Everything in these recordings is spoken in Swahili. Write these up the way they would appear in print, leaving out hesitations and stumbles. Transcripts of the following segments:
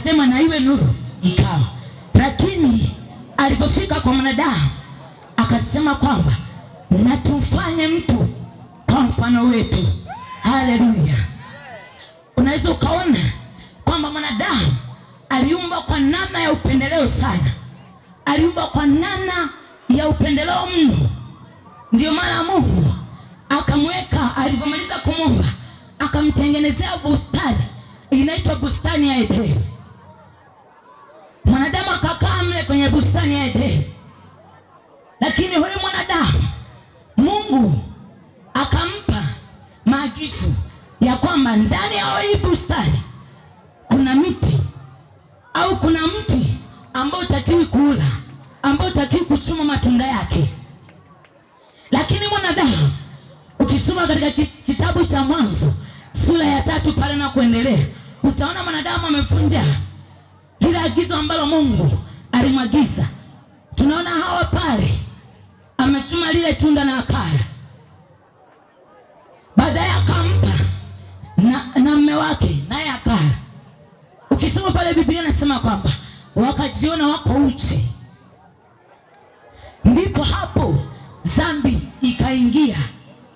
akasema na iwe nuru, ikawa. Lakini alipofika kwa mwanadamu akasema kwamba na tumfanye mtu kwa mfano wetu. Haleluya. Unaweza ukaona kwamba mwanadamu aliumbwa kwa namna ya upendeleo sana. Aliumbwa kwa namna ya upendeleo mno. Ndio maana Mungu akamweka, alipomaliza kumuumba akamtengenezea bustani inaitwa bustani ya Edeni. Mwanadamu akakaa mle kwenye bustani ya Edeni. Lakini huyu mwanadamu Mungu akampa maagizo ya kwamba ndani ya hii bustani kuna miti au kuna mti ambao hutakiwi kula, ambao hutakiwi kuchuma matunda yake. Lakini mwanadamu ukisoma katika kitabu cha Mwanzo sura ya 3 pale na kuendelea, utaona mwanadamu amevunja lile agizo ambalo Mungu alimwagiza. Tunaona Hawa pale amechuma lile tunda na akala. Baadaye akampa na mume wake naye akala. Ukisoma pale Biblia inasema kwamba wakajiona wako uchi. Ndipo hapo dhambi ikaingia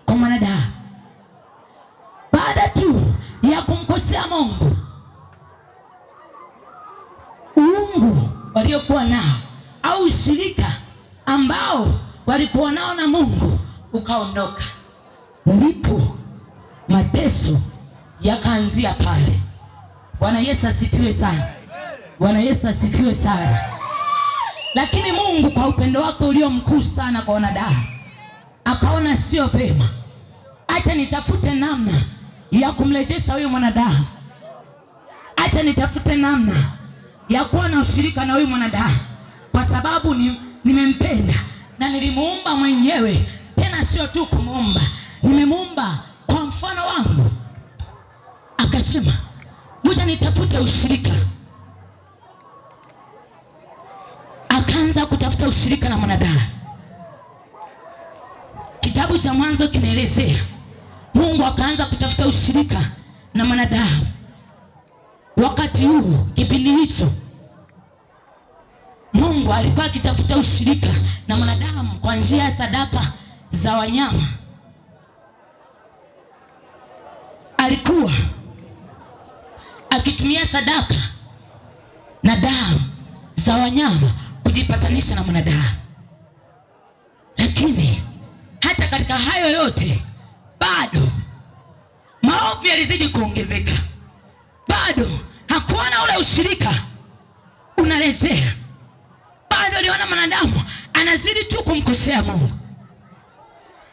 kwa mwanadamu. Baada tu ya kumkosea Mungu, uungu waliokuwa nao au ushirika ambao walikuwa nao na Mungu ukaondoka. Ndipo mateso yakaanzia pale. Bwana Yesu asifiwe sana. Bwana Yesu asifiwe sana. Lakini Mungu kwa upendo wake ulio mkuu sana kwa wanadamu akaona sio vema, acha nitafute namna ya kumrejesha huyu mwanadamu. Acha nitafute namna ya kuwa na ushirika na huyu mwanadamu, kwa sababu nimempenda na nilimuumba mwenyewe. Tena sio tu kumuumba, nimemuumba kwa mfano wangu. Akasema ngoja nitafute ushirika. Akaanza kutafuta ushirika na mwanadamu. Kitabu cha Mwanzo kinaelezea Mungu akaanza kutafuta ushirika na mwanadamu. Wakati huo, kipindi hicho, Mungu alikuwa akitafuta ushirika na mwanadamu kwa njia ya sadaka za wanyama. Alikuwa akitumia sadaka na damu za wanyama kujipatanisha na mwanadamu. Lakini hata katika hayo yote bado maovu yalizidi kuongezeka. Bado hakuona ule ushirika unarejea. Bado aliona mwanadamu anazidi tu kumkosea Mungu.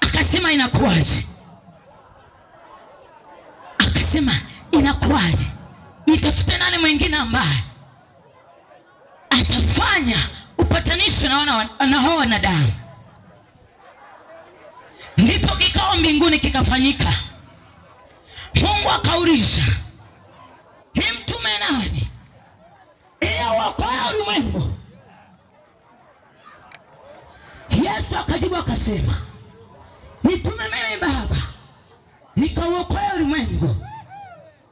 Akasema inakuwaje? Akasema inakuwaje? Nitafute nani mwingine ambaye atafanya upatanisho na hao wanadamu. Ndipo kikao mbinguni kikafanyika. Mungu akauliza, ni mtume nani ili aokoe ulimwengu? Yesu akajibu akasema, nitume mimi Baba nikaokoe ulimwengu.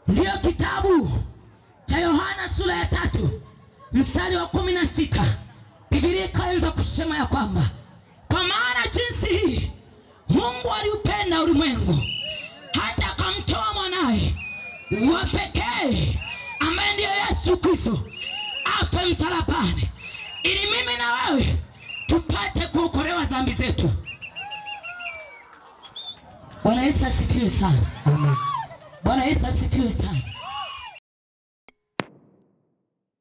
Ndio kitabu cha Yohana sura ya 3 mstari wa 16. Biblia ikaanza kusema ya kwamba kwa maana jinsi hii Mungu aliupenda ulimwengu hata akamtoa mwanae wa pekee ambaye ndiye Yesu Kristo afe msalabani ili mimi na wewe tupate kuokolewa dhambi zetu. Bwana Yesu asifiwe sana. Amen. Bwana Yesu asifiwe sana.